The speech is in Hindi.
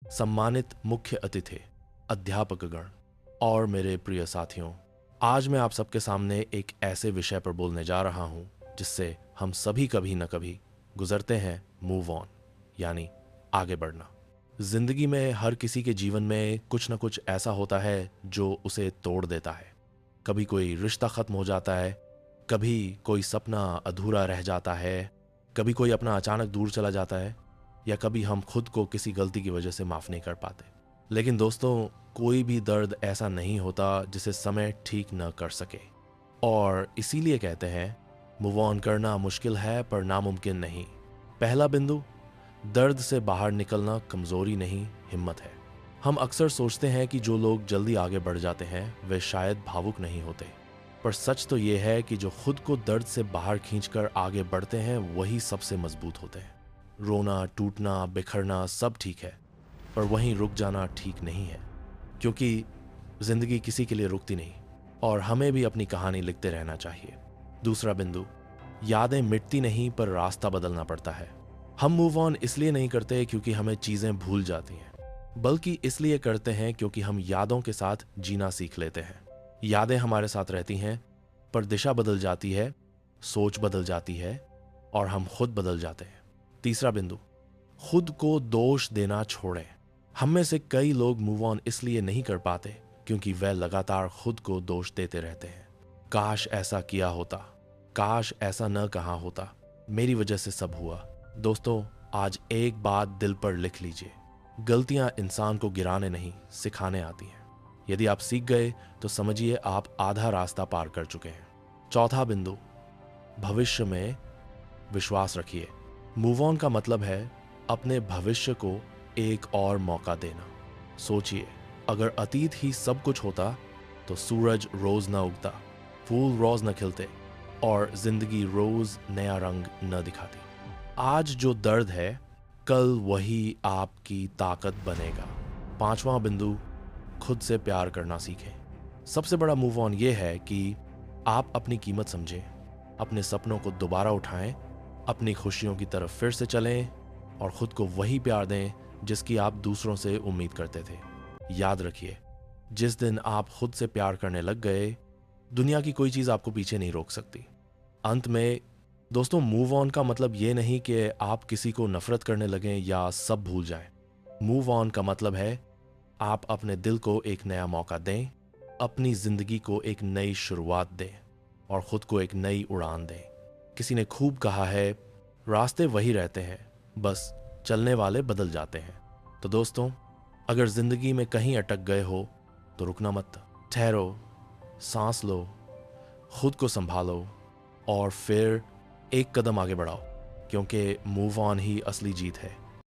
सम्मानित मुख्य अतिथि, अध्यापकगण और मेरे प्रिय साथियों, आज मैं आप सबके सामने एक ऐसे विषय पर बोलने जा रहा हूं जिससे हम सभी कभी न कभी गुजरते हैं, मूव ऑन, यानी आगे बढ़ना। जिंदगी में हर किसी के जीवन में कुछ न कुछ ऐसा होता है जो उसे तोड़ देता है। कभी कोई रिश्ता खत्म हो जाता है, कभी कोई सपना अधूरा रह जाता है, कभी कोई अपना अचानक दूर चला जाता है, या कभी हम खुद को किसी गलती की वजह से माफ नहीं कर पाते। लेकिन दोस्तों, कोई भी दर्द ऐसा नहीं होता जिसे समय ठीक न कर सके, और इसीलिए कहते हैं मूव ऑन करना मुश्किल है पर नामुमकिन नहीं। पहला बिंदु, दर्द से बाहर निकलना कमजोरी नहीं, हिम्मत है। हम अक्सर सोचते हैं कि जो लोग जल्दी आगे बढ़ जाते हैं वे शायद भावुक नहीं होते, पर सच तो ये है कि जो खुद को दर्द से बाहर खींचकर आगे बढ़ते हैं वही सबसे मजबूत होते हैं। रोना, टूटना, बिखरना सब ठीक है, पर वहीं रुक जाना ठीक नहीं है, क्योंकि जिंदगी किसी के लिए रुकती नहीं और हमें भी अपनी कहानी लिखते रहना चाहिए। दूसरा बिंदु, यादें मिटती नहीं पर रास्ता बदलना पड़ता है। हम मूव ऑन इसलिए नहीं करते क्योंकि हमें चीजें भूल जाती हैं, बल्कि इसलिए करते हैं क्योंकि हम यादों के साथ जीना सीख लेते हैं। यादें हमारे साथ रहती हैं, पर दिशा बदल जाती है, सोच बदल जाती है और हम खुद बदल जाते हैं। तीसरा बिंदु, खुद को दोष देना छोड़ें। हम में से कई लोग मूव ऑन इसलिए नहीं कर पाते क्योंकि वह लगातार खुद को दोष देते रहते हैं। काश ऐसा किया होता, काश ऐसा न कहा होता, मेरी वजह से सब हुआ। दोस्तों, आज एक बात दिल पर लिख लीजिए, गलतियां इंसान को गिराने नहीं, सिखाने आती हैं। यदि आप सीख गए तो समझिए आप आधा रास्ता पार कर चुके हैं। चौथा बिंदु, भविष्य में विश्वास रखिए। मूव ऑन का मतलब है अपने भविष्य को एक और मौका देना। सोचिए, अगर अतीत ही सब कुछ होता तो सूरज रोज न उगता, फूल रोज न खिलते और जिंदगी रोज नया रंग न दिखाती। आज जो दर्द है, कल वही आपकी ताकत बनेगा। पांचवा बिंदु, खुद से प्यार करना सीखें। सबसे बड़ा मूव ऑन ये है कि आप अपनी कीमत समझें, अपने सपनों को दोबारा उठाएं, अपनी खुशियों की तरफ फिर से चलें और खुद को वही प्यार दें जिसकी आप दूसरों से उम्मीद करते थे। याद रखिए, जिस दिन आप खुद से प्यार करने लग गए, दुनिया की कोई चीज आपको पीछे नहीं रोक सकती। अंत में दोस्तों, मूव ऑन का मतलब ये नहीं कि आप किसी को नफरत करने लगें या सब भूल जाएं। मूव ऑन का मतलब है आप अपने दिल को एक नया मौका दें, अपनी जिंदगी को एक नई शुरुआत दें और खुद को एक नई उड़ान दें। किसी ने खूब कहा है, रास्ते वही रहते हैं, बस चलने वाले बदल जाते हैं। तो दोस्तों, अगर जिंदगी में कहीं अटक गए हो तो रुकना मत, ठहरो, सांस लो, खुद को संभालो और फिर एक कदम आगे बढ़ाओ, क्योंकि मूव ऑन ही असली जीत है।